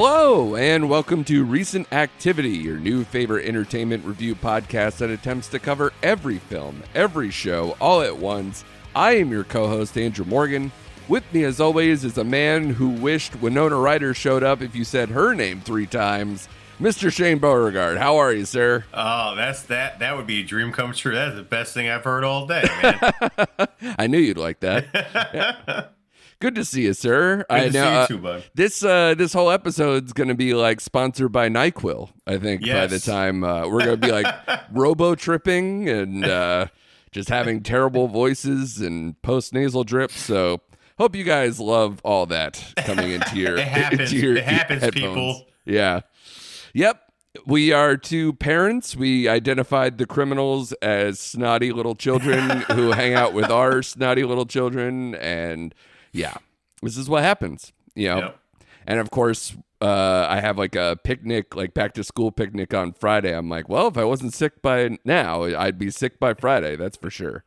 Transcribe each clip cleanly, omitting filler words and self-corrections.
Hello, and welcome to Recent Activity, your new favorite entertainment review podcast that attempts to cover every film, every show, all at once. I am your co-host, Andrew Morgan. With me, as always, is a man who wished Winona Ryder showed up if you said her name 3 times, Mr. Shane Beauregard. How are you, sir? Oh, that would be a dream come true. That's the best thing I've heard all day, man. I knew you'd like that. Yeah. Good to see you, sir. Good to see you too, bud. This whole episode's going to be like sponsored by NyQuil, I think, yes. by the time we're going to be like robo-tripping and just having terrible voices and post-nasal drips. So hope you guys love all that coming into your It happens. into your It happens, headphones. people. Yeah. Yep. We are 2 parents. We identified the criminals as snotty little children who hang out with our snotty little children, and yeah, this is what happens, you know. Yep. And of course, I have like a picnic, like back to school picnic on Friday. I'm like, well, if I wasn't sick by now, I'd be sick by Friday. That's for sure.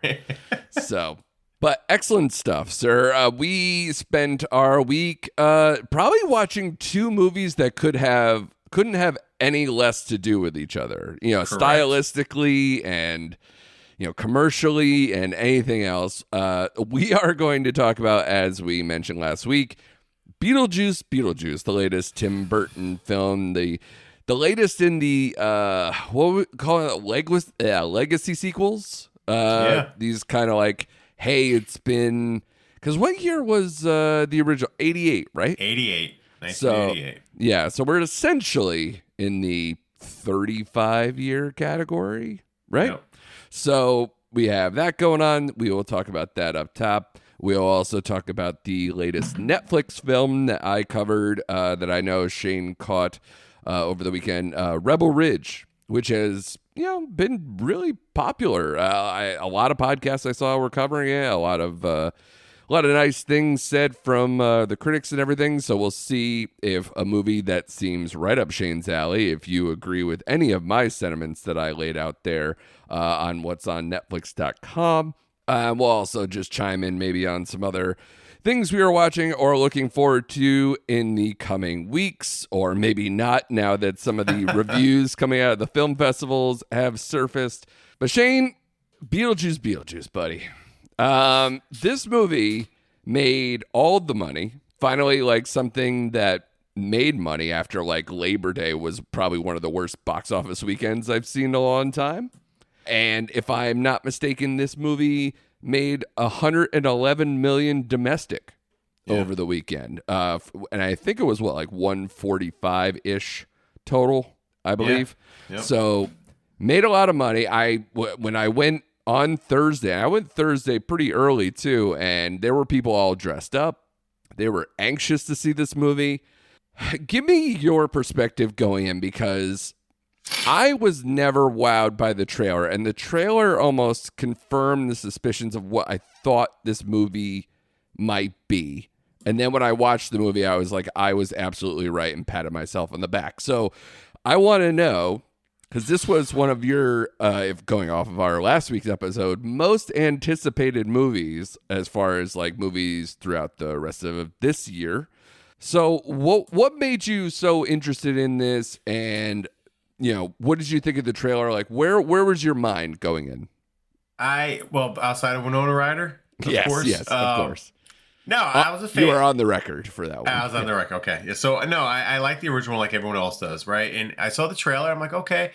So, but excellent stuff, sir. We spent our week probably watching 2 movies that couldn't have any less to do with each other, you know, Correct. Stylistically and, you know, commercially and anything else. We are going to talk about, as we mentioned last week, Beetlejuice, the latest Tim Burton film, the latest in the what we call it, legacy sequels. These kind of like, hey, it's been, because what year was the original? 88, right? 88. 1988. So yeah, so we're essentially in the 35-year category, right? Yep. So we have that going on. We will talk about that up top. We'll also talk about the latest Netflix film that I covered, that I know Shane caught over the weekend, Rebel Ridge, which has, you know, been really popular. A lot of podcasts I saw were covering it. A lot of nice things said from the critics and everything. So we'll see if a movie that seems right up Shane's alley, if you agree with any of my sentiments that I laid out there on what's on Netflix.com. We'll also just chime in maybe on some other things we are watching or looking forward to in the coming weeks, or maybe not now that some of the reviews coming out of the film festivals have surfaced. But Shane, Beetlejuice, buddy. This movie made all the money. Finally, like something that made money after like Labor Day was probably one of the worst box office weekends I've seen in a long time. And if I'm not mistaken, this movie made $111 million domestic over the weekend. And I think it was like 145-ish total, I believe. Yeah. Yep. So made a lot of money. When I went on Thursday, I went Thursday pretty early too, and there were people all dressed up. They were anxious to see this movie. Give me your perspective going in, because I was never wowed by the trailer, and the trailer almost confirmed the suspicions of what I thought this movie might be. And then when I watched the movie, I was like, I was absolutely right, and patted myself on the back. So I want to know, because this was one of your, if going off of our last week's episode, most anticipated movies as far as like movies throughout the rest of this year. So what made you so interested in this, and you know, what did you think of the trailer? Like, where was your mind going in? Outside of Winona Ryder, of course. Yes, of course. No, I was a fan. You were on the record for that one. I was on the record. Okay. Yeah, so, no, I like the original like everyone else does, right? And I saw the trailer. I'm like, okay,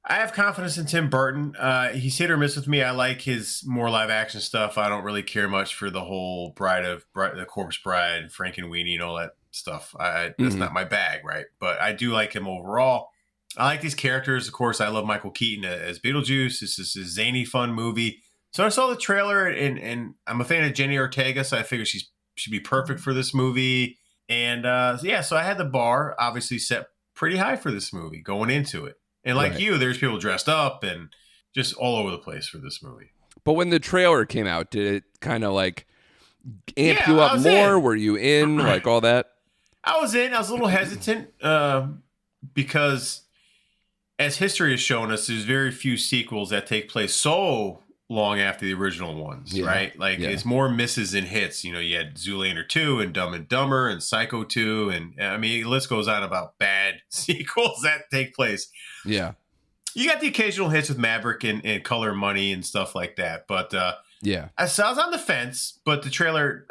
I have confidence in Tim Burton. He's hit or miss with me. I like his more live action stuff. I don't really care much for the whole the Corpse Bride, Frankenweenie, and all that stuff. That's not my bag, right? But I do like him overall. I like these characters. Of course, I love Michael Keaton as Beetlejuice. This is a zany, fun movie. So I saw the trailer, and I'm a fan of Jenny Ortega, so I figured she'd be perfect for this movie. And so I had the bar obviously set pretty high for this movie going into it. And like you, there's people dressed up and just all over the place for this movie. But when the trailer came out, did it kind of like amp you up more? In. Were you in, like all that? I was in. I was a little hesitant because, as history has shown us, there's very few sequels that take place so long after the original ones, right? Like it's more misses and hits. You know, you had Zoolander 2 and Dumb and Dumber and Psycho 2. And I mean, the list goes on about bad sequels that take place. Yeah. You got the occasional hits with Maverick and Color Money and stuff like that. But yeah, I was on the fence, but the trailer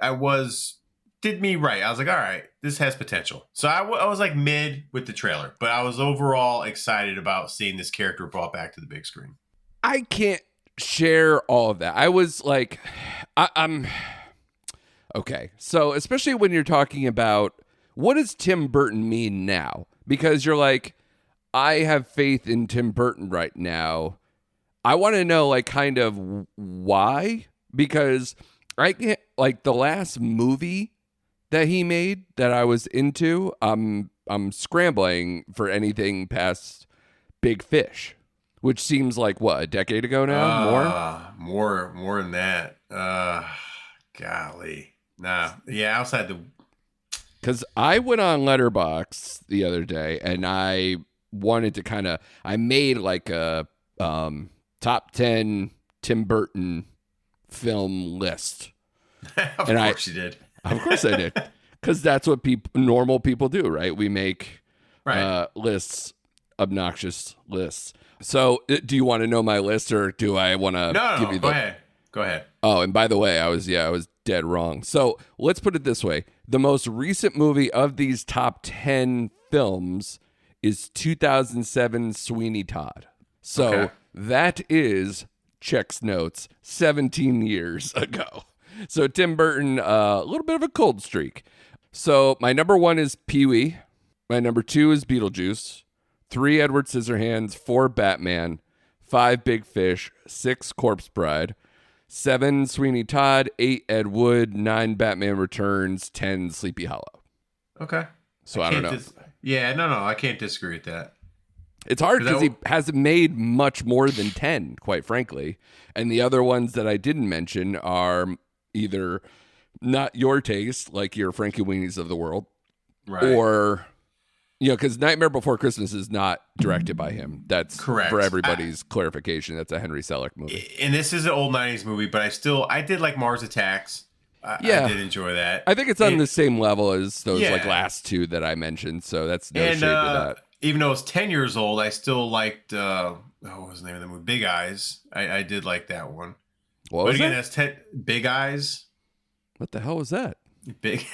did me right. I was like, all right, this has potential. So I was like mid with the trailer, but I was overall excited about seeing this character brought back to the big screen. I can't share all of that. I was like, I'm okay. So especially when you're talking about what does Tim Burton mean now? Because you're like, I have faith in Tim Burton right now. I want to know like kind of why, because I can't, like the last movie that he made that I was into, I'm scrambling for anything past Big Fish. Which seems like, what, a decade ago now? More than that. Golly. Nah. Yeah, outside the... Because I went on Letterboxd the other day, and I wanted to I made like a top 10 Tim Burton film list. Of course you did. Of course I did. Because that's what normal people do, right? We make lists, obnoxious lists. So, do you want to know my list, or do I want to give you the... Go ahead. Oh, and by the way, I was dead wrong. So, let's put it this way. The most recent movie of these top 10 films is 2007 Sweeney Todd. So, that is, checks notes, 17 years ago. So, Tim Burton, a little bit of a cold streak. So, my number 1 is Pee-wee. My number 2 is Beetlejuice. 3 Edward Scissorhands, 4 Batman, 5 Big Fish, 6 Corpse Bride, 7 Sweeney Todd, 8 Ed Wood, 9 Batman Returns, 10 Sleepy Hollow. Okay. So I don't know. I can't disagree with that. It's hard because he hasn't made much more than 10, quite frankly. And the other ones that I didn't mention are either not your taste, like your Frankie Weenies of the world, or... You know, because Nightmare Before Christmas is not directed by him. That's correct. For everybody's clarification. That's a Henry Selick movie. And this is an old 90s movie, but I did like Mars Attacks. I did enjoy that. I think it's on the same level as those like last two that I mentioned. So that's no shade to that. Even though it's 10 years old, I still liked, what was the name of the movie? Big Eyes. I did like that one. What was that? That's Big Eyes. What the hell was that? Big...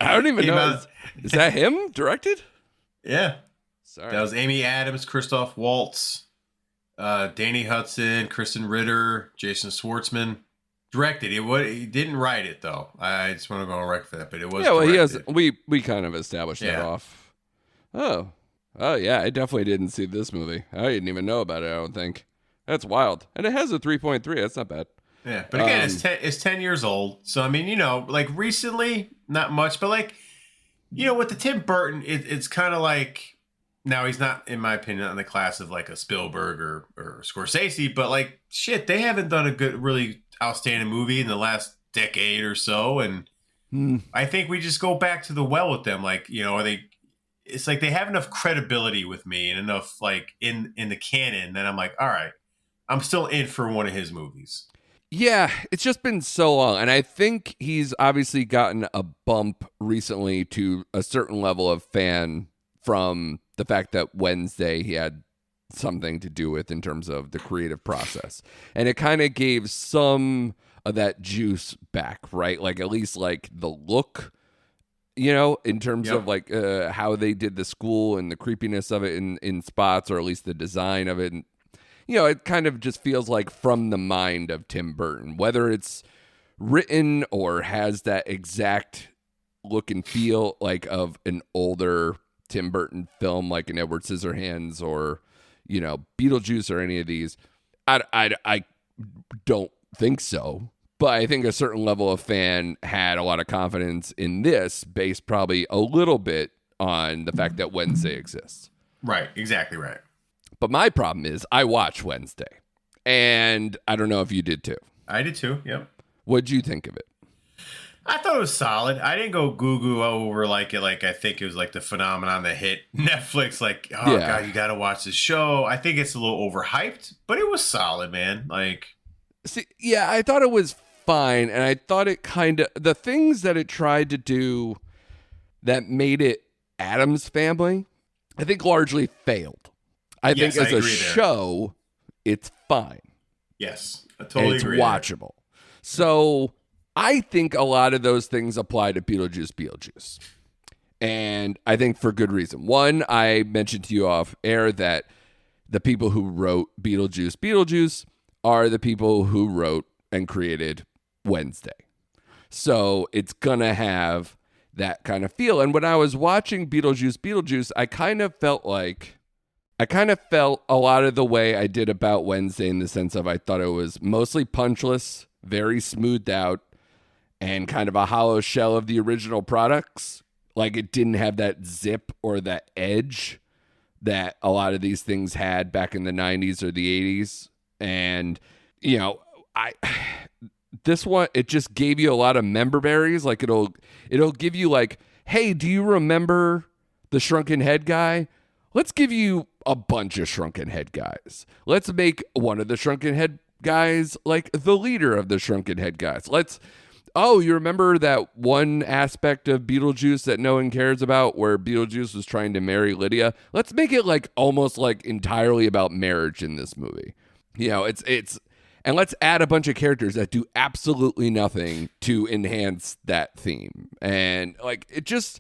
I don't even know. Is that him directed? Yeah. Sorry. That was Amy Adams, Christoph Waltz, Danny Hudson, Kristen Ritter, Jason Schwartzman. Directed. He didn't write it though. I just want to go on record for that, but it was. Yeah, well, directed. He has. We kind of established that off. Oh yeah. I definitely didn't see this movie. I didn't even know about it. I don't think. That's wild, and it has a 3.3. That's not bad. Yeah, but again, it's 10 years old. So, I mean, like recently, not much. But like, with the Tim Burton, it's kind of like, now he's not, in my opinion, in the class of like a Spielberg or Scorsese. But like, shit, they haven't done a good, really outstanding movie in the last decade or so. And I think we just go back to the well with them. Like, it's like they have enough credibility with me and enough like in the canon that I'm like, all right, I'm still in for one of his movies. Yeah, it's just been so long. And I think he's obviously gotten a bump recently to a certain level of fan from the fact that Wednesday he had something to do with in terms of the creative process. And it kind of gave some of that juice back, right? Like at least like the look, in terms of like how they did the school and the creepiness of it in spots, or at least the design of it. And, it kind of just feels like from the mind of Tim Burton, whether it's written or has that exact look and feel like of an older Tim Burton film, like an Edward Scissorhands or, Beetlejuice or any of these. I don't think so, but I think a certain level of fan had a lot of confidence in this based probably a little bit on the fact that Wednesday exists. Right. Exactly right. But my problem is I watched Wednesday, and I don't know if you did too. I did too. Yep. What'd you think of it? I thought it was solid. I didn't go goo goo over like it. Like I think it was like the phenomenon that hit Netflix. Like, oh Yeah. god, you got to watch this show. I think it's a little overhyped, but it was solid, man. Like, See, yeah, I thought it was fine, and I thought it kind of the things that it tried to do that made it Addams Family, I think largely failed. I Yes, think as I a agree there. show, it's fine. yes, I And totally it's agree. there. watchable. So I think a lot of those things apply to Beetlejuice Beetlejuice. And I think for good reason. One, I mentioned to you off air that the people who wrote Beetlejuice Beetlejuice are the people who wrote and created Wednesday. So it's going to have that kind of feel. And when I was watching Beetlejuice Beetlejuice, I kind of felt a lot of the way I did about Wednesday, in the sense of I thought it was mostly punchless, very smoothed out, and kind of a hollow shell of the original products. Like it didn't have that zip or that edge that a lot of these things had back in the 90s or the 80s. And, you know, this one, it just gave you a lot of member berries. Like it'll give you like, hey, do you remember the Shrunken Head guy? Let's give you a bunch of Shrunken Head guys. Let's make one of the Shrunken Head guys like the leader of the Shrunken Head guys. Oh, you remember that one aspect of Beetlejuice that no one cares about, where Beetlejuice was trying to marry Lydia? Let's make it like almost like entirely about marriage in this movie. You know, it's and let's add a bunch of characters that do absolutely nothing to enhance that theme. And like it just,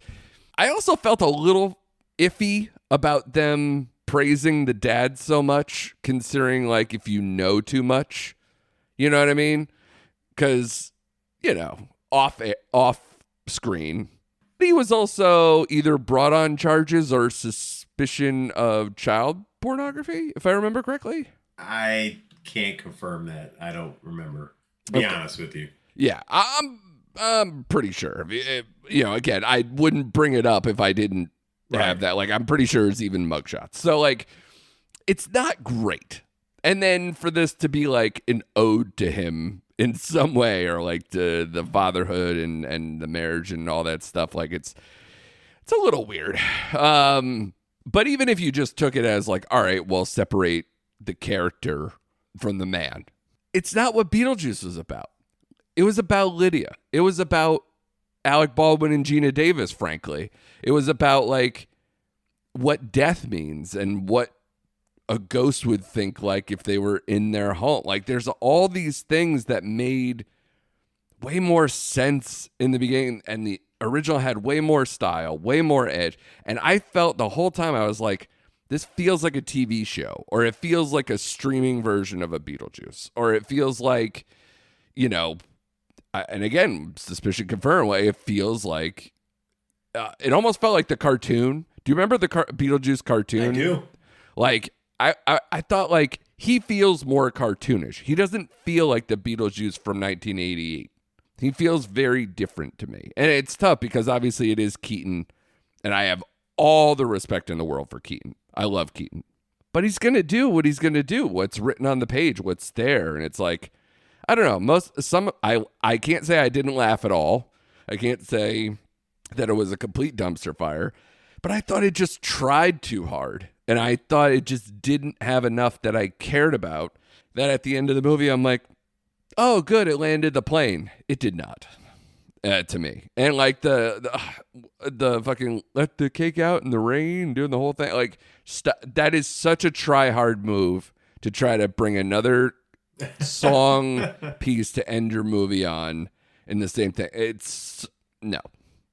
I also felt a little iffy about them praising the dad so much, considering like if you know too much, you know what I mean? Because, you know, off screen, he was also either brought on charges or suspicion of child pornography, if I remember correctly. I can't confirm that. I don't remember. To be honest with you. Yeah, I'm pretty sure. You know, again, I wouldn't bring it up if I didn't have that. Like, I'm pretty sure it's even mugshots. So, like, it's not great. And then for this to be like an ode to him in some way, or like to the fatherhood and the marriage and all that stuff, like it's a little weird. But even if you just took it as like, all right, well, separate the character from the man, it's not what Beetlejuice was about. It was about Lydia. It was about Alec Baldwin and Gina Davis, frankly. It was about like what death means and what a ghost would think like if they were in their home. Like there's all these things that made way more sense in the beginning, and the original had way more style, way more edge. And I felt the whole time I was like, this feels like a TV show, or it feels like a streaming version of a Beetlejuice, or it feels like, you know, and again, suspicion confirmed, it feels like, it almost felt like the cartoon. Do you remember the Beetlejuice cartoon? I do. Like, I thought like he feels more cartoonish. He doesn't feel like the Beetlejuice from 1988. He feels very different to me. And it's tough because obviously it is Keaton, and I have all the respect in the world for Keaton. I love Keaton. But he's going to do what he's going to do, what's written on the page, what's there. And it's like, I don't know, I can't say I didn't laugh at all. I can't say that it was a complete dumpster fire, but I thought it just tried too hard. And I thought it just didn't have enough that I cared about, that at the end of the movie, I'm like, oh, good, it landed the plane. It did not, to me. And like the fucking let the cake out in the rain, doing the whole thing. Like, that is such a try-hard move to try to bring another song piece to end your movie on in the same thing. It's, no.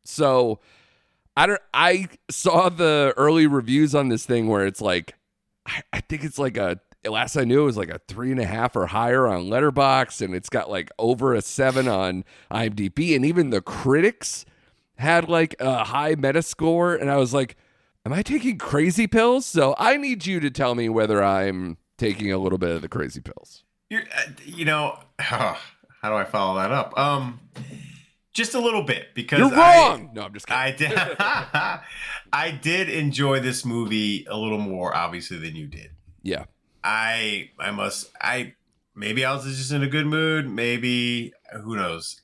So I saw the early reviews on this thing where it's like, I think it's like last I knew it was like a 3.5 or higher on Letterboxd, and it's got like over a 7 on IMDb, and even the critics had like a high Metascore, and I was like, am I taking crazy pills? So I need you to tell me whether I'm taking a little bit of the crazy pills. You know, how do I follow that up? Just a little bit, because you're wrong. No, I'm just kidding. I did. I did enjoy this movie a little more, obviously, than you did. Yeah. Maybe I was just in a good mood. Maybe who knows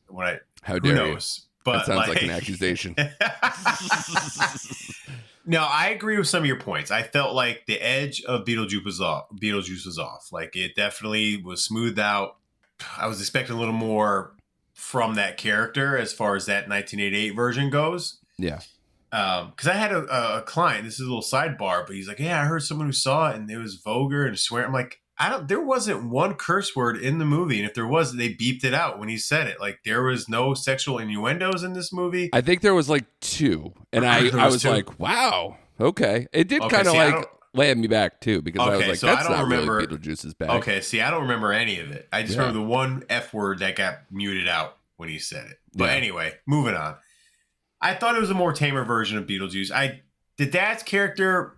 How who dare knows? you? But That sounds like an accusation. No, I agree with some of your points. I felt like the edge of Beetlejuice was off. Like it definitely was smoothed out. I was expecting a little more from that character as far as that 1988 version goes. Yeah. Because I had a client. This is a little sidebar, but he's like, "Yeah, I heard someone who saw it and it was vulgar and swear." I'm like, There wasn't one curse word in the movie, and if there was, they beeped it out when he said it. Like there was no sexual innuendos in this movie. I think there was like 2, and I was two? Like, wow, okay. It did kind of like land me back too, because I was like, that's not really Beetlejuice's bag. Okay, see, I don't remember any of it. I just remember the one F word that got muted out when he said it. But anyway, moving on. I thought it was a more tamer version of Beetlejuice. The dad's character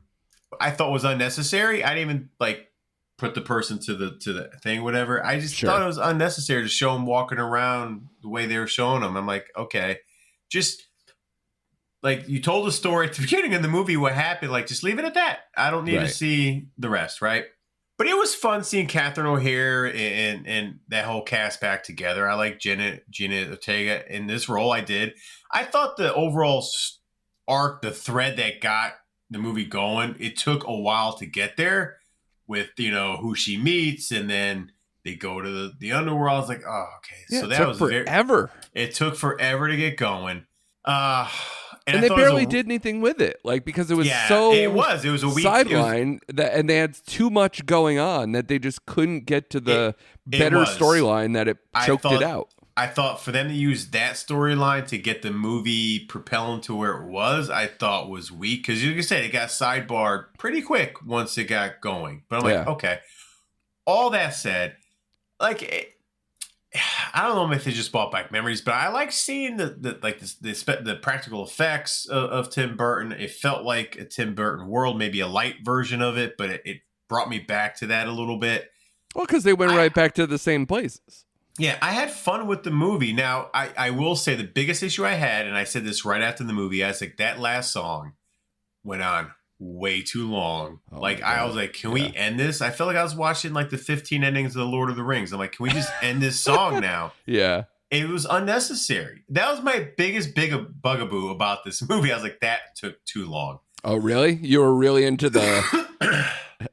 I thought was unnecessary. I didn't even like put the person to the thing, whatever. I just thought it was unnecessary to show him walking around the way they were showing him. I'm like, okay, just like you told the story at the beginning of the movie, what happened, like just leave it at that. I don't need to see the rest, right? But it was fun seeing Catherine O'Hare and that whole cast back together. I like Jenna Ortega in this role. I did. I thought the overall arc, the thread that got the movie going, it took a while to get there with, who she meets, and then they go to the underworld. I was like, oh, okay. Yeah, so that was forever. It took forever to get going. And they barely did anything with it, like because it was it was a weak sideline and they had too much going on that they just couldn't get to the better storyline that it choked it out. I thought for them to use that storyline to get the movie propelling to where it was, I thought was weak, because like I said, it got sidebarred pretty quick once it got going. But I'm like, okay. All that said, like. I don't know if it just brought back memories, but I like seeing the practical effects of Tim Burton. It felt like a Tim Burton world, maybe a light version of it, but it brought me back to that a little bit. Well, because they went right back to the same places. Yeah, I had fun with the movie. Now, I will say the biggest issue I had, and I said this right after the movie, I was like, that last song went on way too long. I was like, can we end this? I felt like I was watching like the 15 endings of the Lord of the Rings. I'm like, can we just end this song now? Yeah. It was unnecessary. That was my biggest bugaboo about this movie. I was like, that took too long. Oh, really? You were really into the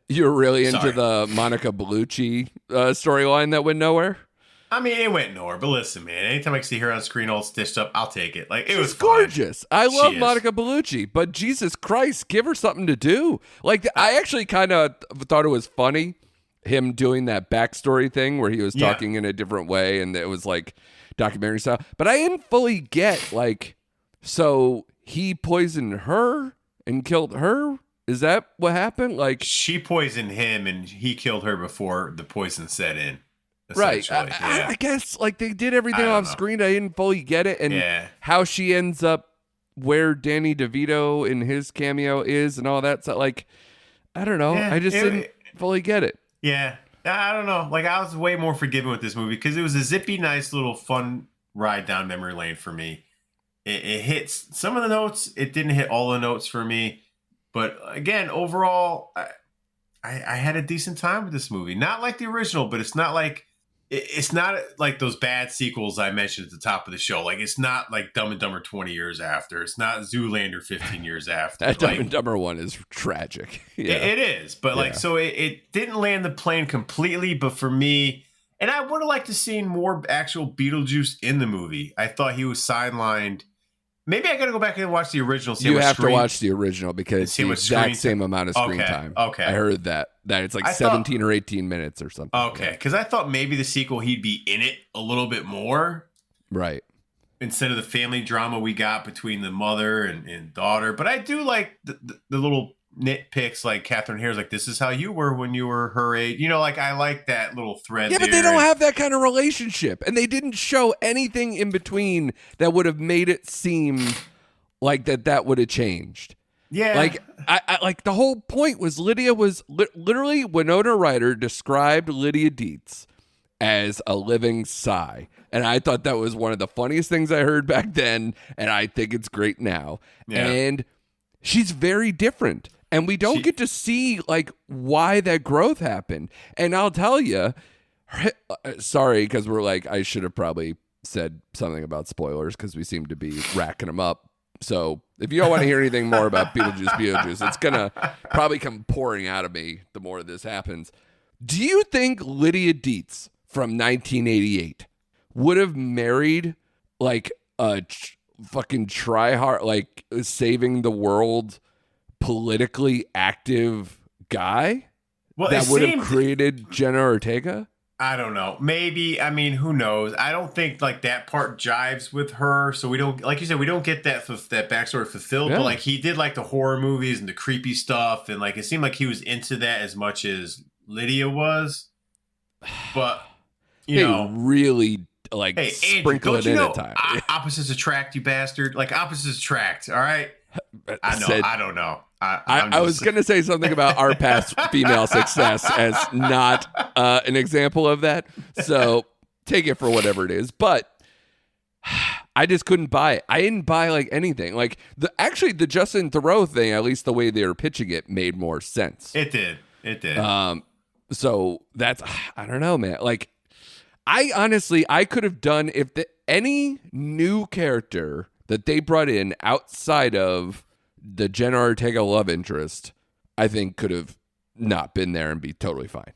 the Monica Bellucci storyline that went nowhere? I mean, it went nowhere, but listen, man, anytime I see her on screen all stitched up, I'll take it. Like, it was gorgeous. I love Monica Bellucci, but Jesus Christ, give her something to do. Like, I actually kind of thought it was funny, him doing that backstory thing where he was talking in a different way, and it was like documentary style. But I didn't fully get, like, so he poisoned her and killed her? Is that what happened? Like, she poisoned him, and he killed her before the poison set in. Right. I guess like they did everything off screen. I didn't fully get it. And how she ends up where Danny DeVito in his cameo is and all that. So like, I don't know. I just didn't fully get it. Yeah. I don't know. Like I was way more forgiving with this movie because it was a zippy, nice little fun ride down memory lane for me. It hits some of the notes. It didn't hit all the notes for me. But again, overall, I had a decent time with this movie. Not like the original, but it's not like those bad sequels I mentioned at the top of the show. Like it's not like Dumb and Dumber 20 years after. It's not Zoolander 15 years after. That Dumb and Dumber one is tragic. Yeah. It is, but like so it didn't land the plane completely. But for me, and I would have liked to seen more actual Beetlejuice in the movie. I thought he was sidelined. Maybe I got to go back and watch the original. You have to watch the original because it's the exact same amount of screen time. Okay. I heard that it's like 17 or 18 minutes or something. Okay. Because I thought maybe the sequel, he'd be in it a little bit more. Right. Instead of the family drama we got between the mother and daughter. But I do like the little nitpicks, like Catherine Hare's like, this is how you were when you were her age. You know, like I like that little thread. Yeah, but they don't have that kind of relationship. And they didn't show anything in between that would have made it seem like that would have changed. Yeah. Like, I like the whole point was Lydia was literally Winona Ryder described Lydia Dietz as a living sigh. And I thought that was one of the funniest things I heard back then. And I think it's great now. Yeah. And she's very different. And we don't get to see, like, why that growth happened. And I'll tell you, sorry, because we're like, I should have probably said something about spoilers because we seem to be racking them up. So if you don't want to hear anything more about Beetlejuice, it's going to probably come pouring out of me the more this happens. Do you think Lydia Dietz from 1988 would have married like a fucking try-hard, like saving the world, politically active guy that would have created Jenna Ortega? I don't know. Maybe. I mean, who knows? I don't think like that part jives with her. So we don't, like you said, we don't get that backstory fulfilled. Yeah. But like he did like the horror movies and the creepy stuff, and like it seemed like he was into that as much as Lydia was. But you know, really like sprinkle it in at times. Opposites attract, you bastard. Like opposites attract. All right. I know. I don't know. I was going to say something about our past female success as not an example of that. So take it for whatever it is. But I just couldn't buy it. I didn't buy like anything. Like the Justin Theroux thing, at least the way they were pitching it, made more sense. It did. So that's, I don't know, man. Like I could have done if any new character that they brought in outside of the Jenna Ortega love interest, I think could have not been there and be totally fine.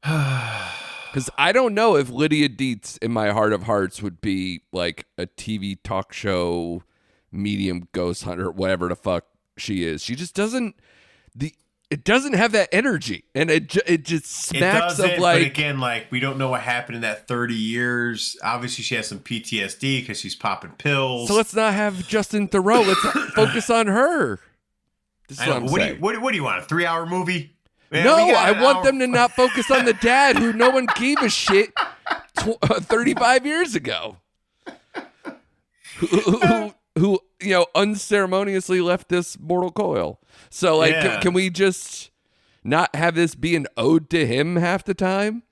Because I don't know if Lydia Dietz, in my heart of hearts, would be like a TV talk show medium ghost hunter, whatever the fuck she is. She just doesn't. It doesn't have that energy, and it just smacks of like. But again, like we don't know what happened in that 30 years. Obviously, she has some PTSD because she's popping pills. So let's not have Justin Theroux. Let's focus on her. This is what I'm saying. What do you want? A 3-hour movie? Yeah, no, I want them to not focus on the dad who no one gave a shit 35 years ago. Who unceremoniously left this mortal coil. So, like, can we just not have this be an ode to him half the time?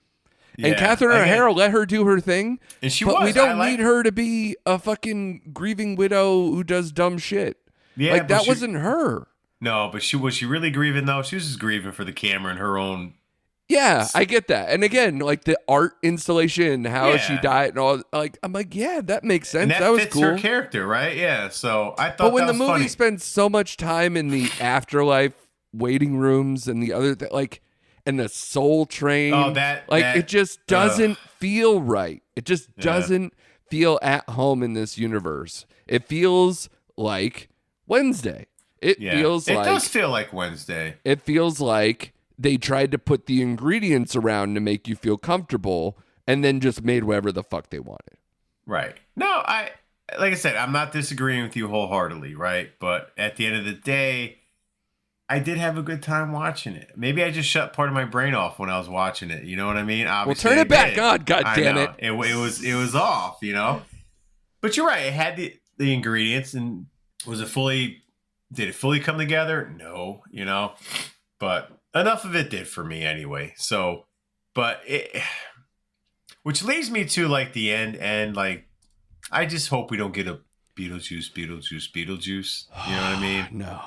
And Catherine O'Hara, let her do her thing. And but we don't need her to be a fucking grieving widow who does dumb shit. Yeah, like, that wasn't her. No, but was she really grieving, though? She was just grieving for the camera and her own... Yeah, I get that. And again, like the art installation, how she died and all, like, I'm like, yeah, that makes sense. And that was fits cool. her character, right? Yeah, so I thought But when that the was movie funny. spends so much time in the afterlife waiting rooms and the other, like, and the Soul Train, it just doesn't feel right. It just doesn't feel at home in this universe. It feels like Wednesday. It does feel like Wednesday. It feels like they tried to put the ingredients around to make you feel comfortable and then just made whatever the fuck they wanted. Right. No, like I said, I'm not disagreeing with you wholeheartedly, right? But at the end of the day, I did have a good time watching it. Maybe I just shut part of my brain off when I was watching it. You know what I mean? Obviously, well, turn it back on, God damn it. It was off, you know? But you're right. It had the ingredients, and did it fully come together? No, you know? But enough of it did for me anyway. So, which leads me to like the end, and like, I just hope we don't get a Beetlejuice. You know what I mean? No.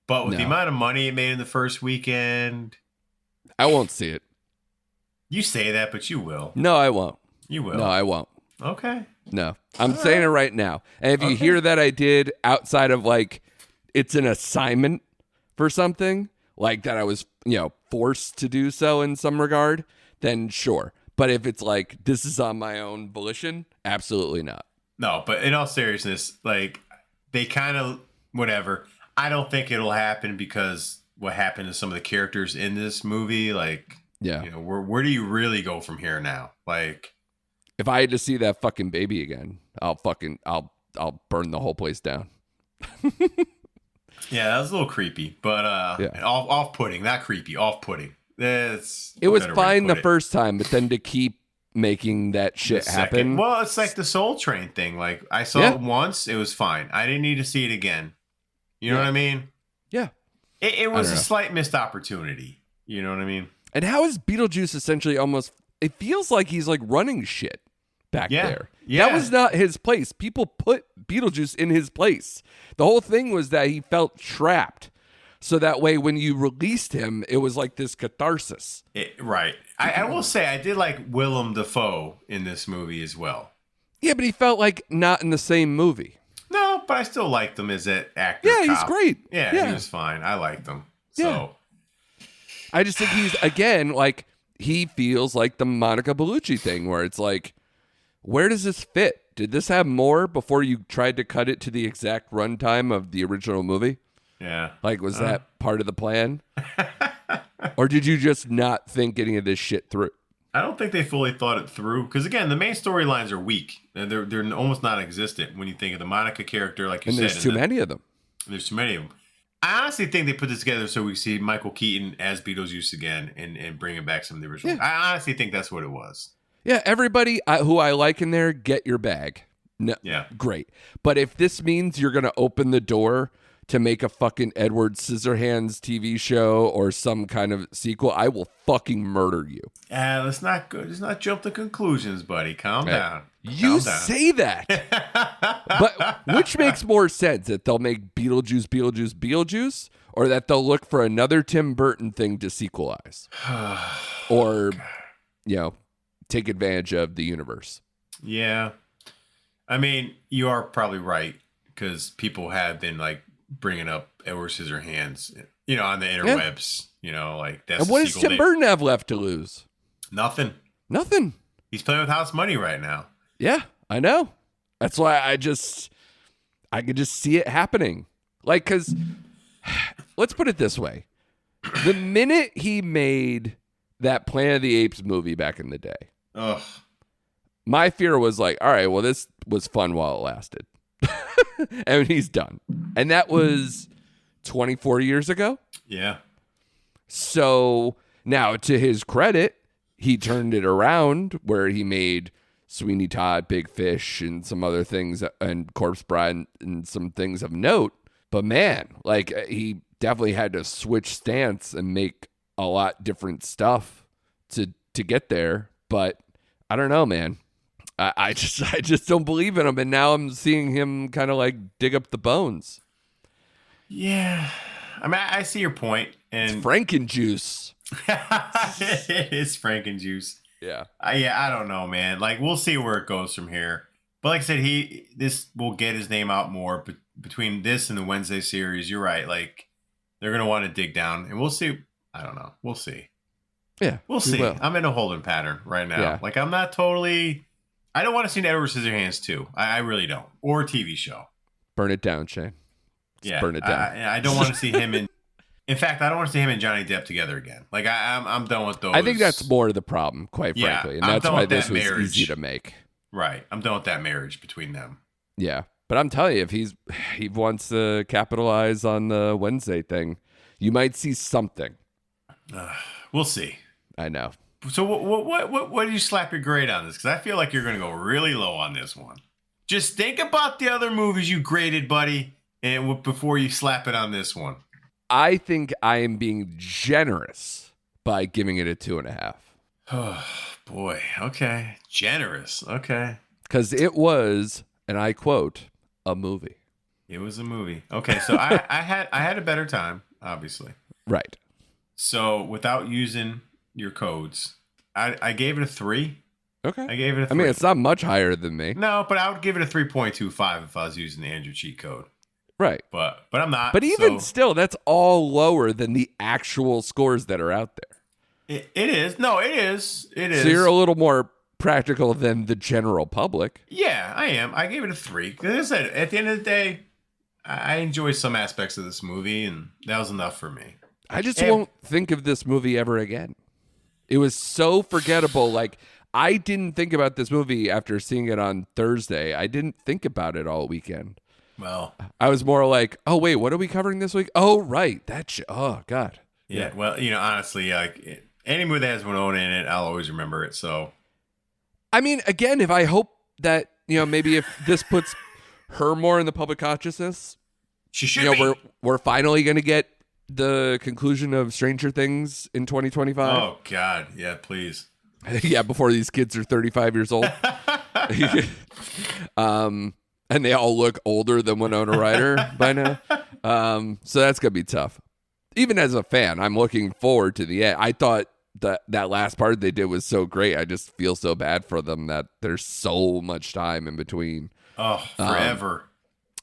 But with the amount of money it made in the first weekend, I won't see it. You say that, but you will. No, I won't. You will. No, I won't. Okay. No, I'm saying it right now. And if you hear that I did outside of like, it's an assignment for something, like that I was, forced to do so in some regard, then sure. But if it's like, this is on my own volition, absolutely not. No, but in all seriousness, like, they kind of, whatever. I don't think it'll happen because what happened to some of the characters in this movie, like, where do you really go from here now? Like, if I had to see that fucking baby again, I'll burn the whole place down. Yeah, that was a little creepy, but off-putting, not creepy, off-putting. It was fine the first time, but then to keep making that shit happen. Well, it's like the Soul Train thing. Like, I saw it once, it was fine. I didn't need to see it again. You know what I mean? Yeah. It was a slight missed opportunity. You know what I mean? And how is Beetlejuice essentially almost... It feels like he's like running shit back there. Yeah. That was not his place. People put Beetlejuice in his place. The whole thing was that he felt trapped. So that way, when you released him, it was like this catharsis. Right. I will say, I did like Willem Dafoe in this movie as well. Yeah, but he felt like not in the same movie. No, but I still liked him as an actor. Yeah, he's cop. great. Yeah, he was fine. I liked him. So. Yeah. I just think he's, again, like, he feels like the Monica Bellucci thing where it's like, where does this fit? Did this have more before you tried to cut it to the exact runtime of the original movie? Yeah. Like, was that part of the plan? Or did you just not think any of this shit through? I don't think they fully thought it through. Because, again, the main storylines are weak. They're almost non-existent when you think of the Monica character, like you said. And there's too many of them. There's too many of them. I honestly think they put this together so we see Michael Keaton as Beetlejuice again and bringing back some of the original. Yeah. I honestly think that's what it was. Yeah, everybody who I like in there, get your bag. No, yeah. Great. But if this means you're going to open the door to make a fucking Edward Scissorhands TV show or some kind of sequel, I will fucking murder you. Let's not jump to conclusions, buddy. Calm down. You say that. But which makes more sense, that they'll make Beetlejuice, or that they'll look for another Tim Burton thing to sequelize? Or, take advantage of the universe. Yeah. I mean, you are probably right, because people have been like bringing up Edward Scissorhands, on the interwebs, like that's. And what does Tim Burton have left to lose? Nothing. He's playing with house money right now. Yeah, I know. That's why I could just see it happening. Like, because let's put it this way. The minute he made that Planet of the Apes movie back in the day, my fear was like, all right, well, this was fun while it lasted. And he's done. And that was 24 years ago. Yeah. So now, to his credit, he turned it around where he made Sweeney Todd, Big Fish, and some other things, and Corpse Bride, and some things of note. But man, like, he definitely had to switch stance and make a lot different stuff to get there. But I don't know, man. I just don't believe in him, and now I'm seeing him kind of like dig up the bones. Yeah, I mean, I see your point, and it's Frankenjuice. It is Frankenjuice. Yeah, I don't know, man. Like, we'll see where it goes from here. But like I said, this will get his name out more. But between this and the Wednesday series, you're right. Like, they're gonna want to dig down, and we'll see. I don't know. We'll see. Yeah, we'll see. I'm in a holding pattern right now. Yeah. Like, I'm not totally. I don't want to see an Edward Scissorhands 2. I really don't. Or a TV show. Burn it down, Shane. Burn it down. I don't want to see him in fact, I don't want to see him and Johnny Depp together again. Like, I'm done with those. I think that's more of the problem, quite frankly. And that's why this was easy to make. Right. I'm done with that marriage between them. Yeah. But I'm telling you, if he wants to capitalize on the Wednesday thing, you might see something. We'll see. I know. So what do you slap your grade on this? Because I feel like you're going to go really low on this one. Just think about the other movies you graded, buddy, and before you slap it on this one. I think I am being generous by giving it a 2.5. Oh, boy. Okay. Generous. Okay. Because it was, and I quote, a movie. It was a movie. Okay, so I had a better time, obviously. Right. So without using your codes, I gave it a 3. Okay. I gave it a 3. I mean, it's not much higher than me. No, but I would give it a 3.25 if I was using the Andrew cheat code. Right. But I'm not. But even still, that's all lower than the actual scores that are out there. It is. No, it is. It is. So you're a little more practical than the general public. Yeah, I am. I gave it a 3. As I said, at the end of the day, I enjoy some aspects of this movie, and that was enough for me. I just won't think of this movie ever again. It was so forgettable. Like, I didn't think about this movie after seeing it on Thursday. I didn't think about it all weekend. Well, I was more like, oh, wait, what are we covering this week? Oh, right. Oh, God. Yeah. Well, honestly, like, any movie that has Winona in it, I'll always remember it. So, I mean, again, if I hope that, maybe if this puts her more in the public consciousness, she should be. We're finally going to get the conclusion of Stranger Things in 2025. Oh, God. Yeah, please. Yeah, before these kids are 35 years old. And they all look older than Winona Ryder by now. So that's going to be tough. Even as a fan, I'm looking forward to the end. I thought that last part they did was so great. I just feel so bad for them that there's so much time in between. Oh, forever.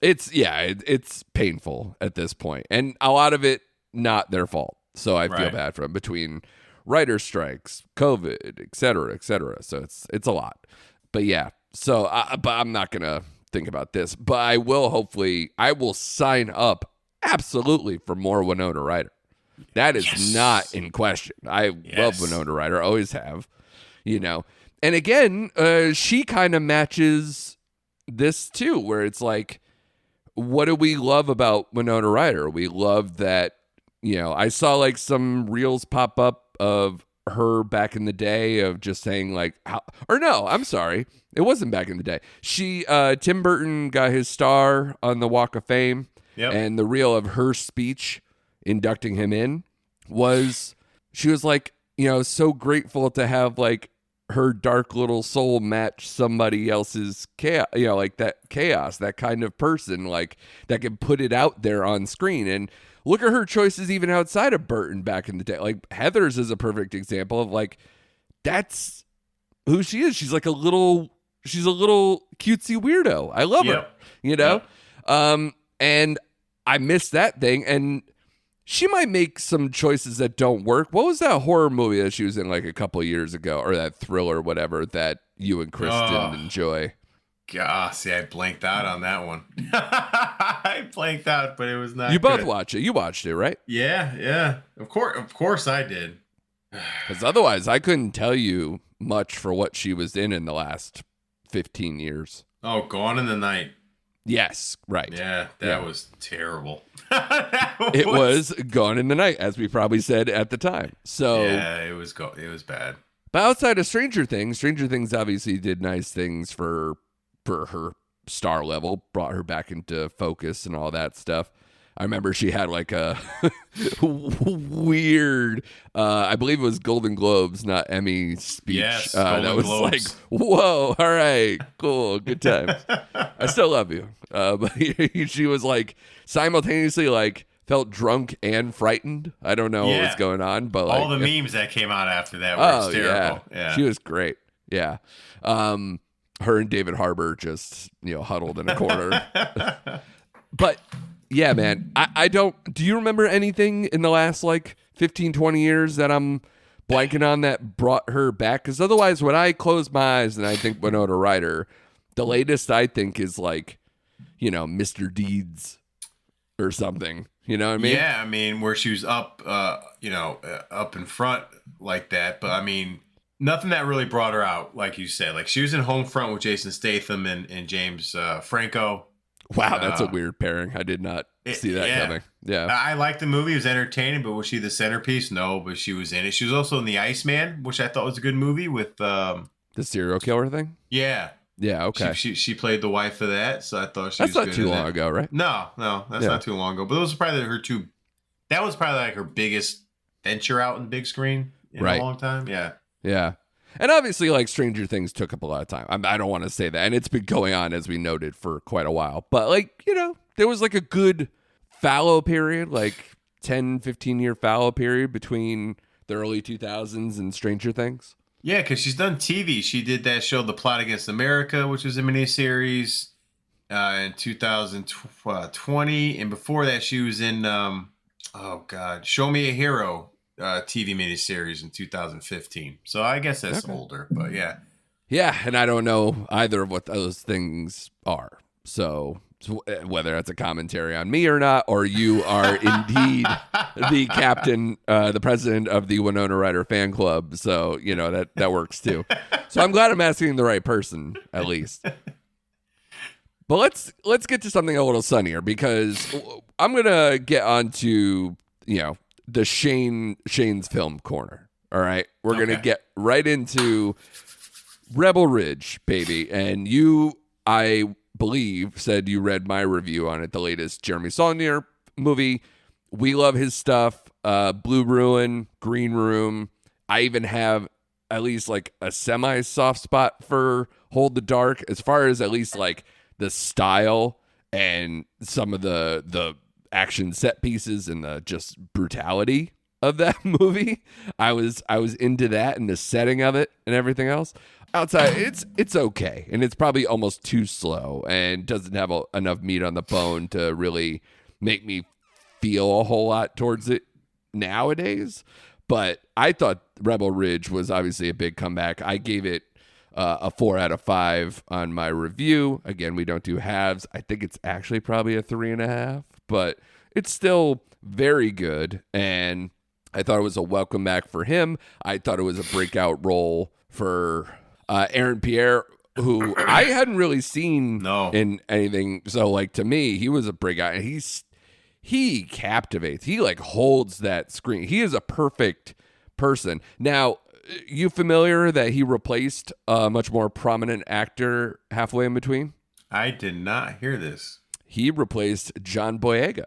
It's painful at this point, and a lot of it not their fault. So I feel Right. bad for them between writer strikes, COVID, et cetera, et cetera. So it's a lot. But yeah, so but I'm not gonna think about this. But I will sign up absolutely for more Winona Ryder. That is not in question. I love Winona Ryder, always have, And again, she kind of matches this too, where it's like, what do we love about Winona Ryder? We love that, I saw like some reels pop up of her back in the day of just saying like, I'm sorry. It wasn't back in the day. Tim Burton got his star on the Walk of Fame. Yep. And the reel of her speech inducting him in she was like, so grateful to have like her dark little soul match somebody else's chaos, like that chaos, that kind of person, like that can put it out there on screen. And look at her choices even outside of Burton back in the day. Like Heathers is a perfect example of like, that's who she is. She's a little cutesy weirdo. I love her, Yep. And I miss that thing. And she might make some choices that don't work. What was that horror movie that she was in like a couple of years ago, or that thriller, whatever, that you and Chris didn't enjoy? Gosh, see, I blanked out on that one. I blanked out, but it was not. You both watch it. You watched it, right? Yeah. Of course, I did. Because otherwise, I couldn't tell you much for what she was in the last 15 years. Oh, Gone in the Night. Yes, right. Yeah, that was terrible. It was Gone in the Night, as we probably said at the time. So yeah, it was bad. But outside of Stranger Things obviously did nice things for her star level, brought her back into focus and all that stuff. I remember she had like a weird, I believe it was Golden Globes, not Emmy speech. Yes, that was Globes. like, whoa, all right, cool, good times. I still love you. But she was like simultaneously like felt drunk and frightened. I don't know what was going on, but like all the memes that came out after that were hysterical. Yeah. She was great. Yeah. Her and David Harbour just, huddled in a corner. But yeah, man, do you remember anything in the last like 15, 20 years that I'm blanking on that brought her back? Because otherwise, when I close my eyes and I think Winona Ryder, the latest I think is like, Mr. Deeds or something. You know what I mean? Yeah, I mean, where she was up, up in front like that. But I mean, nothing that really brought her out, like you said. Like she was in Home Front with Jason Statham and James Franco. Wow, that's a weird pairing. I did not see that coming. Yeah. I liked the movie. It was entertaining, but was she the centerpiece? No, but she was in it. She was also in The Iceman, which I thought was a good movie with... the serial killer thing? Yeah. Yeah, okay. She played the wife of that, so I thought she was good. That's not too long ago, right? No, that's not too long ago. But those were probably her two... That was probably like her biggest venture out in big screen in a long time. Yeah. Yeah. And obviously, like, Stranger Things took up a lot of time. I don't want to say that. And it's been going on, as we noted, for quite a while. But, like, there was, like, a good fallow period, like 10, 15-year fallow period between the early 2000s and Stranger Things. Yeah, because she's done TV. She did that show, The Plot Against America, which was a miniseries in 2020. And before that, she was in, Show Me a Hero. TV miniseries in 2015. So I guess that's older, but yeah. Yeah, and I don't know either of what those things are. So whether that's a commentary on me or not, or you are indeed the captain, the president of the Winona Ryder fan club. So, that works too. So I'm glad I'm asking the right person, at least. But let's get to something a little sunnier, because I'm going to get onto, the Shane's film corner. All right. We're going to get right into Rebel Ridge, baby. And you, I believe, said you read my review on it, the latest Jeremy Saulnier movie. We love his stuff. Blue Ruin, Green Room. I even have at least like a semi soft spot for Hold the Dark, as far as at least like the style and some of the action set pieces and the just brutality of that movie. I was into that and the setting of it and everything else. Outside, it's okay, and it's probably almost too slow and doesn't have enough meat on the bone to really make me feel a whole lot towards it nowadays. But I thought Rebel Ridge was obviously a big comeback. I gave it a 4 out of 5 on my review. Again, we don't do halves. I think it's actually probably a 3.5, but it's still very good. And I thought it was a welcome back for him. I thought it was a breakout role for Aaron Pierre, who I hadn't really seen in anything. So, like, to me, he was a breakout. And he captivates. He, like, holds that screen. He is a perfect person. Now, you familiar that he replaced a much more prominent actor halfway in between? I did not hear this. He replaced John Boyega.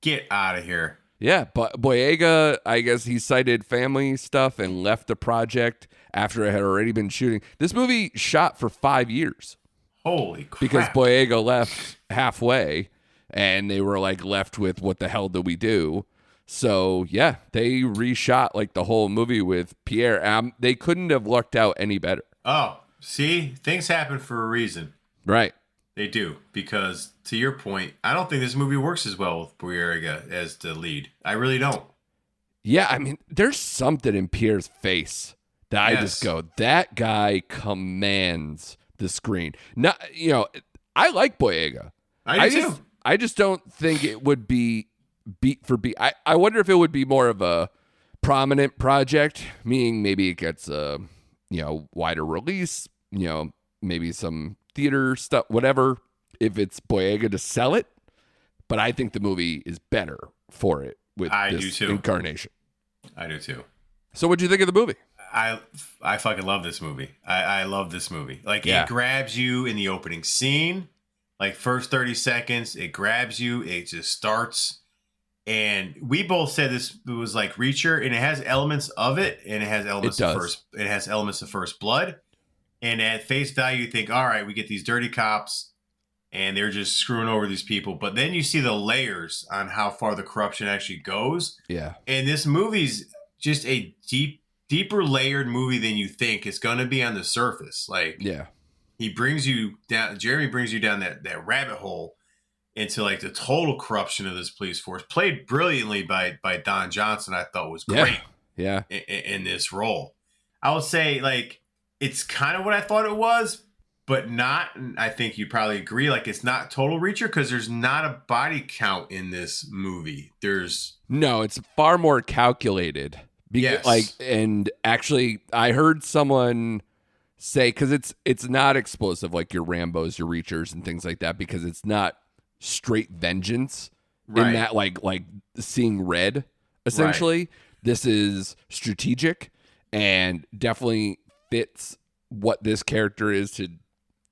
Get out of here. Yeah, but Boyega, I guess he cited family stuff and left the project after it had already been shooting. This movie shot for 5 years. Holy crap. Because Boyega left halfway, and they were like left with what the hell do we do? So, yeah, they reshot like the whole movie with Pierre. They couldn't have lucked out any better. Oh, see? Things happen for a reason. Right. They do, because to your point, I don't think this movie works as well with Boyega as the lead. I really don't. Yeah, I mean, there's something in Pierre's face that I just go, that guy commands the screen. Not, I like Boyega. I do too. I just don't think it would be beat for beat. I wonder if it would be more of a prominent project, meaning maybe it gets a wider release, maybe some theater stuff, whatever, if it's Boyega to sell it. But I think the movie is better for it with this incarnation. I do too. So what'd you think of the movie? I fucking love this movie. I love this movie. Like, it grabs you in the opening scene. Like, first 30 seconds, it grabs you. It just starts. And we both said this was like Reacher, and it has elements of it, and it has elements of First Blood. And at face value, you think, all right, we get these dirty cops, and they're just screwing over these people. But then you see the layers on how far the corruption actually goes. Yeah. And this movie's just a deeper layered movie than you think it's going to be on the surface. Like, he brings you down. Jeremy brings you down that rabbit hole into like the total corruption of this police force, played brilliantly by Don Johnson. I thought was great. Yeah. In this role, I would say like it's kind of what I thought it was, but not. And I think you probably agree. Like, it's not total Reacher because there's not a body count in this movie. No, it's far more calculated. Yes. Like, and actually, I heard someone say, because it's not explosive like your Rambos, your Reachers, and things like that, because it's not straight vengeance in that like seeing red, essentially. Right. This is strategic and definitely fits what this character is to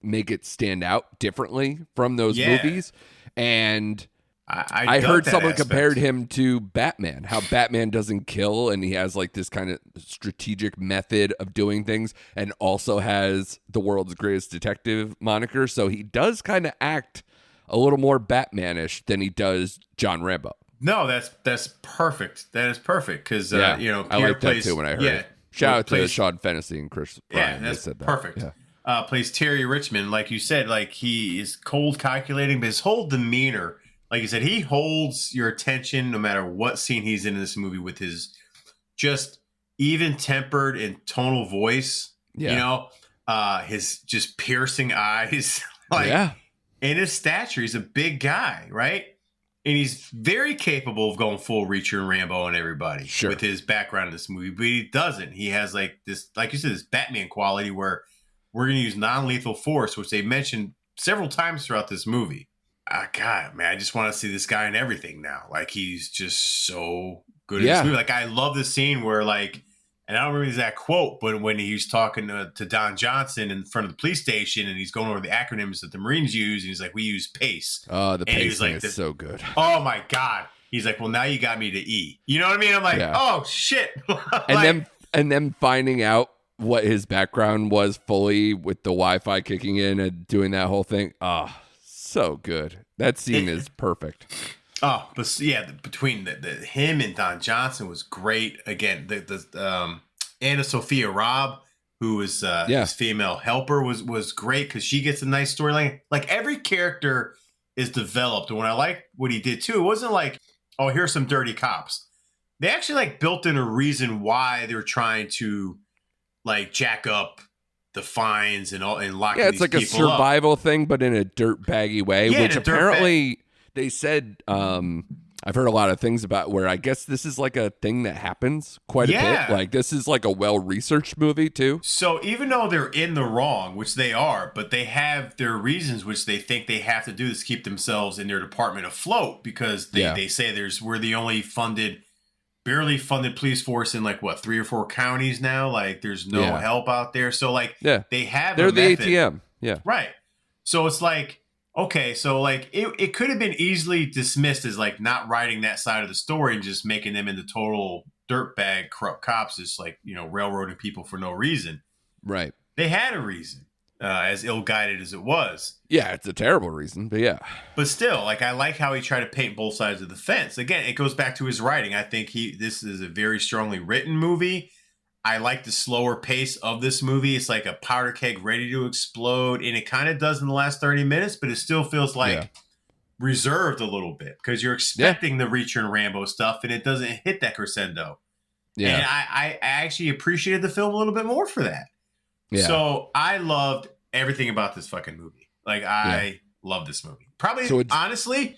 make it stand out differently from those movies. And I heard someone compared him to Batman, how Batman doesn't kill and he has like this kind of strategic method of doing things, and also has the world's greatest detective moniker. So he does kind of act a little more Batman-ish than he does John Rambo. No, that's perfect. That is perfect because Pierre I like that too when I heard it. Shout out to Sean Fennessy and Chris Ryan. Yeah, that's perfect. Yeah. Plays Terry Richmond, like you said, like he is cold, calculating, but his whole demeanor, like you said, he holds your attention no matter what scene he's in this movie with his just even-tempered and tonal voice. Yeah. His just piercing eyes, and his stature. He's a big guy, right? And he's very capable of going full Reacher and Rambo on everybody with his background in this movie. But he doesn't. He has like this, like you said, this Batman quality where we're going to use non-lethal force, which they mentioned several times throughout this movie. God, man, I just want to see this guy in everything now. Like, he's just so good in this movie. Like, I love the scene where, like, and I don't remember the exact quote, but when he was talking to Don Johnson in front of the police station, and he's going over the acronyms that the Marines use, and he's like, we use PACE. Oh, the PACE is so good. Oh, my God. He's like, well, now you got me to E. You know what I mean? I'm like, oh, shit. and then finding out what his background was fully with the Wi-Fi kicking in and doing that whole thing. Oh, so good. That scene is perfect. Oh, but yeah, between the him and Don Johnson was great. Again, the Anna Sophia Robb, who was his female helper, was great because she gets a nice storyline. Like every character is developed, and when I like what he did too, it wasn't like, oh, here's some dirty cops. They actually like built in a reason why they're trying to like jack up the fines and lock. Yeah, it's like a survival thing, but in a dirtbaggy way, which apparently they said. I've heard a lot of things about where I guess this is like a thing that happens quite a bit. Like this is like a well-researched movie too. So even though they're in the wrong, which they are, but they have their reasons which they think they have to do to keep themselves in their department afloat because they say we're the only barely funded police force in like what 3 or 4 counties now. Like there's no help out there. So like they have they're the ATM. Yeah. Right. So it's like, okay, so like it could have been easily dismissed as like not writing that side of the story and just making them into total dirtbag corrupt cops, just like, you know, railroading people for no reason. Right. They had a reason, as ill-guided as it was. Yeah, it's a terrible reason, but yeah. But still, like I like how he tried to paint both sides of the fence. Again, it goes back to his writing. I think this is a very strongly written movie. I like the slower pace of this movie. It's like a powder keg ready to explode. And it kind of does in the last 30 minutes, but it still feels like reserved a little bit because you're expecting the Reacher and Rambo stuff and it doesn't hit that crescendo. Yeah. And I actually appreciated the film a little bit more for that. Yeah. So I loved everything about this fucking movie. Like I love this movie. Probably, honestly,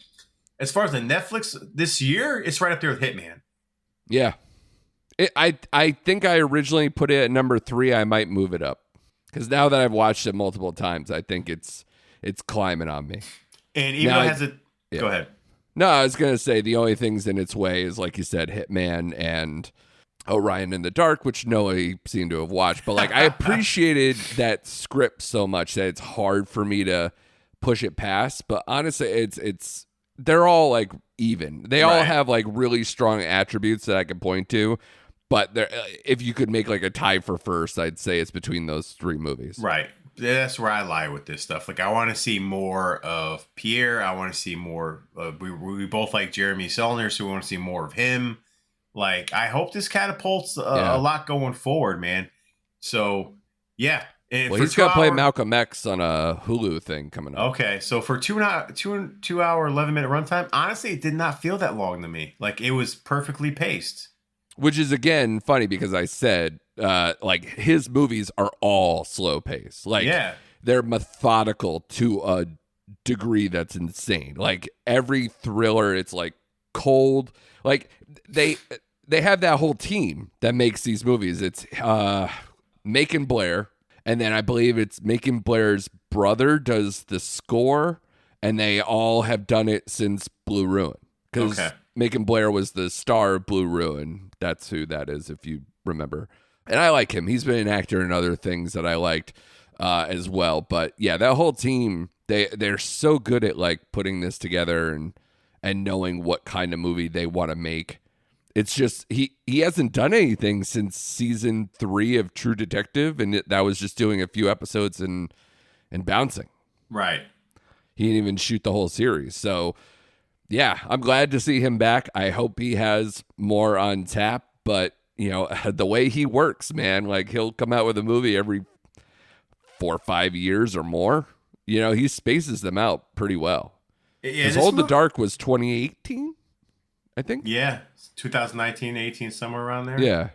as far as the Netflix this year, it's right up there with Hitman. Yeah. I think I originally put it at number 3. I might move it up because now that I've watched it multiple times, I think it's climbing on me. And even though it has a go ahead. No, I was gonna say the only things in its way is like you said, Hitman and Orion in the Dark, which nobody seemed to have watched. But like I appreciated that script so much that it's hard for me to push it past. But honestly, it's they're all like even. They all have like really strong attributes that I can point to. But if you could make like a tie for first, I'd say it's between those 3 movies. Right. That's where I lie with this stuff. Like, I want to see more of Pierre. I want to see more. We both like Jeremy Saulnier, so we want to see more of him. Like, I hope this catapults a lot going forward, man. So, yeah. And well, he's got to play Malcolm X on a Hulu thing coming up. Okay, so for 2 hour 11-minute runtime, honestly, it did not feel that long to me. Like, it was perfectly paced. Which is, again, funny because I said, like, his movies are all slow paced. Like, they're methodical to a degree that's insane. Like, every thriller, it's, like, cold. Like, they have that whole team that makes these movies. It's Macon Blair, and then I believe it's Macon Blair's brother does the score, and they all have done it since Blue Ruin. Because Macon Blair was the star of Blue Ruin. That's who that is, if you remember. And I like him. He's been an actor in other things that I liked as well. But yeah, that whole team, they're so good at like putting this together and knowing what kind of movie they want to make. It's just he hasn't done anything since season 3 of True Detective, and that was just doing a few episodes and bouncing. Right. He didn't even shoot the whole series. So yeah, I'm glad to see him back. I hope he has more on tap, but you know, the way he works, man, like he'll come out with a movie every 4 or 5 years or more. You know, he spaces them out pretty well. His Hold the Dark was 2018, I think. Yeah, 2019, 18, somewhere around there. Yeah.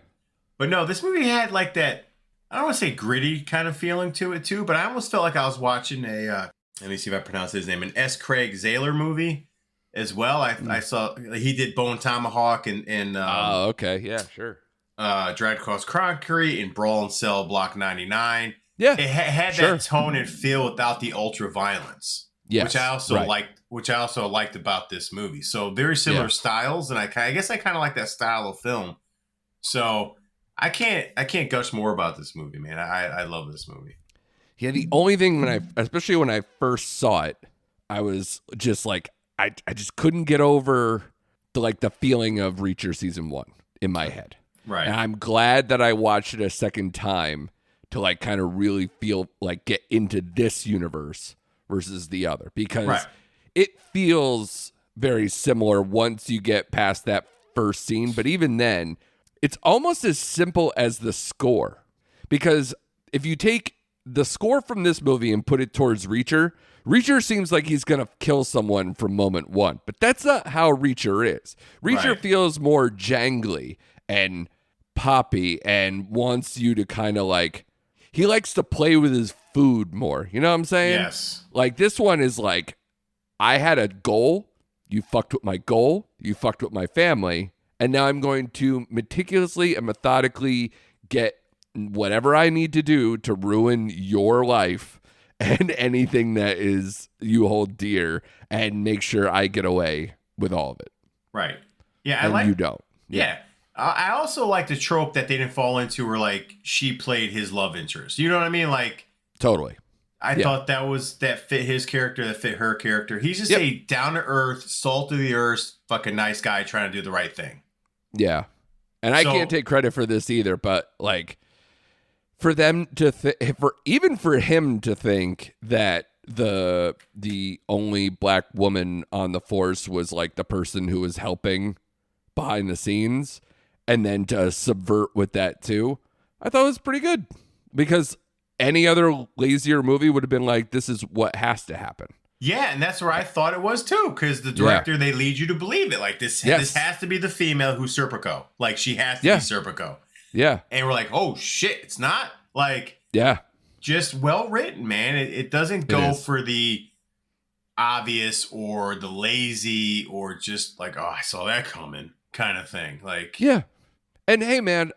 But no, this movie had like that, I don't want to say gritty kind of feeling to it too, but I almost felt like I was watching let me see if I pronounce his name, an S. Craig Zahler movie. As well, I saw he did Bone Tomahawk and okay, yeah, sure. Dread Cross Concrete and Brawl and Cell Block 99. Yeah, it had that tone and feel without the ultra violence. Yes, which I also liked. Which I also liked about this movie. So very similar styles, and I guess I kind of like that style of film. So I can't gush more about this movie, man. I love this movie. Yeah, the only thing especially when I first saw it, I was just like. I just couldn't get over the feeling of Reacher season 1 in my head. Right. And I'm glad that I watched it a second time to like kind of really feel like get into this universe versus the other because it feels very similar once you get past that first scene. But even then, it's almost as simple as the score. Because if you take the score from this movie and put it towards Reacher, Reacher seems like he's going to kill someone from moment one. But that's not how Reacher is. Reacher feels more jangly and poppy and wants you to kind of like, he likes to play with his food more. You know what I'm saying? Yes. Like this one is like, I had a goal. You fucked with my goal. You fucked with my family. And now I'm going to meticulously and methodically get whatever I need to do to ruin your life and anything that is you hold dear and make sure I get away with all of it. Right. Yeah. And you don't. Yeah. I also like the trope that they didn't fall into where like she played his love interest. You know what I mean? Like totally. I thought that fit his character, that fit her character. He's just a down to earth, salt of the earth, fucking nice guy trying to do the right thing. Yeah. And I can't take credit for this either, but like for them to even for him to think that the only black woman on the force was like the person who was helping behind the scenes and then to subvert with that too, I thought it was pretty good because any other lazier movie would have been like, this is what has to happen. Yeah, and that's where I thought it was too, because the director, they lead you to believe it. Like this has to be the female who's Serpico. Like she has to be Serpico. Yeah. And we're like, oh shit, it's not? Like, just well written, man. It doesn't go for the obvious or the lazy or just like, oh, I saw that coming kind of thing. Like, yeah. And hey, man,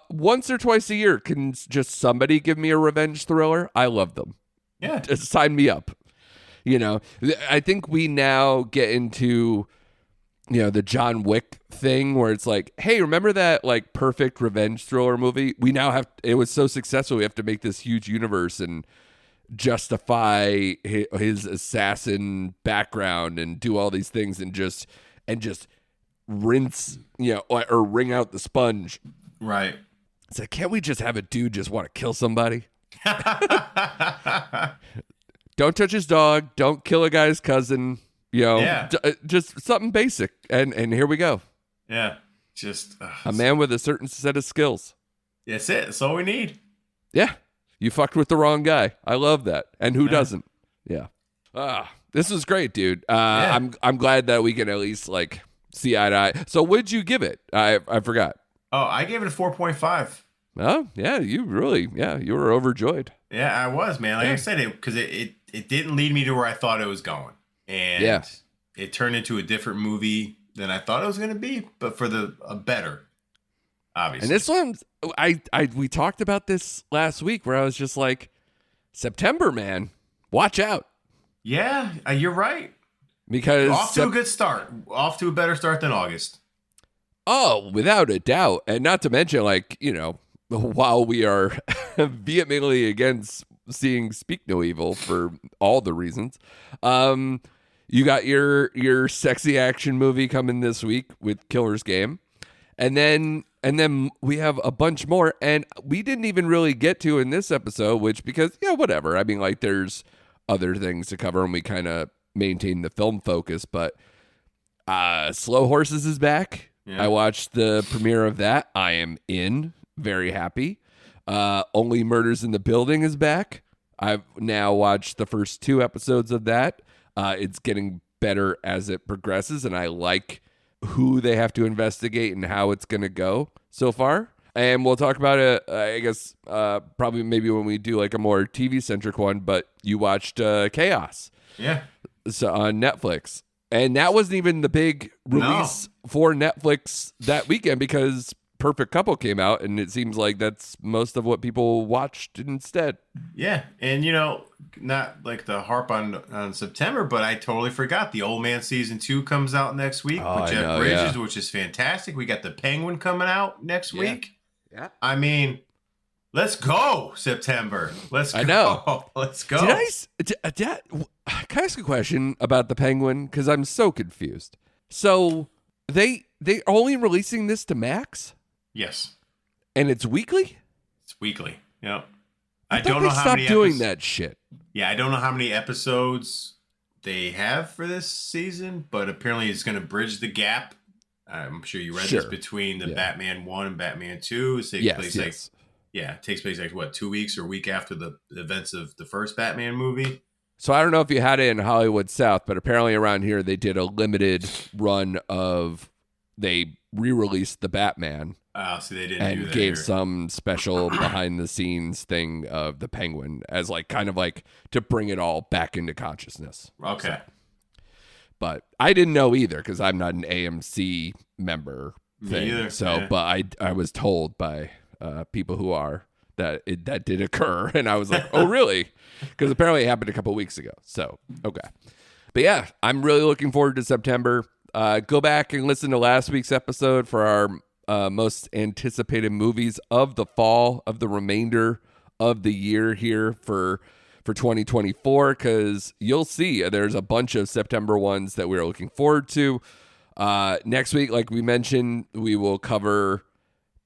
once or twice a year, can just somebody give me a revenge thriller? I love them. Yeah. Just sign me up. You know, I think we now get into, you know, the John Wick thing where it's like, hey, remember that like perfect revenge thriller movie? We now have, it was so successful, we have to make this huge universe and justify his assassin background and do all these things and just rinse, you know, or wring out the sponge. Right. It's like, can't we just have a dude just want to kill somebody? Don't touch his dog. Don't kill a guy's cousin. You know, just something basic. And here we go. Yeah. Just a man with a certain set of skills. That's it. That's all we need. Yeah. You fucked with the wrong guy. I love that. And who doesn't? Yeah. This was great, dude. I'm glad that we can at least like see eye to eye. So what'd you give it? I forgot. Oh, I gave it a 4.5. Oh, yeah. You were overjoyed. Yeah, I was, man. Like I said, because it didn't lead me to where I thought it was going. And it turned into a different movie than I thought it was going to be, but for a better, obviously. And this one, we talked about this last week where I was just like, September, man, watch out. Yeah, you're right. Because off to a good start. Off to a better start than August. Oh, without a doubt. And not to mention, like, you know, while we are vehemently against seeing Speak No Evil for all the reasons, you got your sexy action movie coming this week with Killer's Game. And then we have a bunch more, and we didn't even really get to in this episode, which because, whatever. I mean, like, there's other things to cover, and we kind of maintain the film focus, but Slow Horses is back. Yeah. I watched the premiere of that. I am very happy. Only Murders in the Building is back. I've now watched the first 2 episodes of that. It's getting better as it progresses, and I like who they have to investigate and how it's going to go so far. And we'll talk about it, I guess, probably maybe when we do like a more TV-centric one, but you watched Chaos. Yeah. So on Netflix. And that wasn't even the big release for Netflix that weekend because Perfect Couple came out, and it seems like that's most of what people watched instead. Yeah, and not like the harp on September, but I totally forgot. The Old Man Season 2 comes out next week with Jeff Bridges, which is fantastic. We got The Penguin coming out next week. Yeah. I mean, let's go, September. Let's go. I know. Let's go. Can I ask a question about The Penguin? Because I'm so confused. So they only releasing this to Max? Yes. And it's weekly? It's weekly. Yep. I don't know how many doing that shit. Yeah, I don't know how many episodes they have for this season, but apparently it's going to bridge the gap. I'm sure you read this between the Batman 1 and Batman 2. It takes place like what, 2 weeks or a week after the events of the first Batman movie. So I don't know if you had it in Hollywood South, but apparently around here they did a limited run of, they re-released the Batman. Oh, so they didn't do that gave here. some special behind the scenes thing of the Penguin as like kind of like to bring it all back into consciousness. Okay. So, but I didn't know either because I'm not an AMC member thing. Me either. So, yeah. but I was told by people who are that that did occur, and I was like, oh really? Because apparently it happened a couple weeks ago. So okay, but yeah, I'm really looking forward to September. Go back and listen to last week's episode for our most anticipated movies of the fall, of the remainder of the year here for 2024, because you'll see there's a bunch of September ones that we're looking forward to. Next week, like we mentioned, we will cover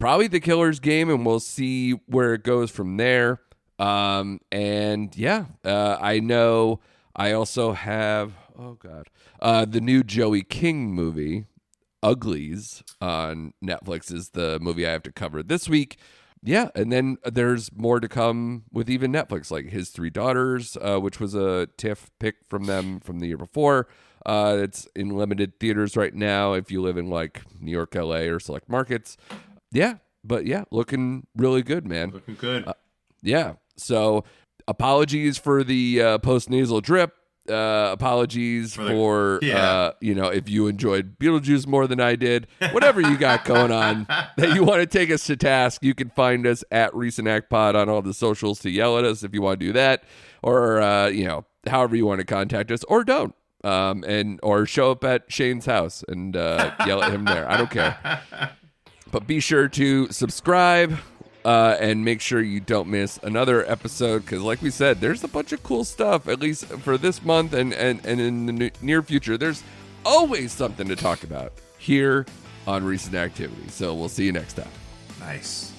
probably The Killer's Game, and we'll see where it goes from there. And yeah, I know I also have, the new Joey King movie, Uglies, on Netflix is the movie I have to cover this week. Yeah, and then there's more to come with even Netflix, like His Three Daughters, which was a TIFF pick from them from the year before. It's in limited theaters right now if you live in like New York, LA, or select markets. Yeah, but yeah, looking really good, man. Looking good. Yeah, so apologies for the post-nasal drip. Apologies for if you enjoyed Beetlejuice more than I did. Whatever you got going on that you want to take us to task, you can find us at Recent Act Pod on all the socials to yell at us if you want to do that, or however you want to contact us, or don't, or show up at Shane's house and yell at him there. I don't care, but be sure to subscribe. And make sure you don't miss another episode, because like we said, there's a bunch of cool stuff, at least for this month and in the near future. There's always something to talk about here on Recent Activity. So we'll see you next time. Nice.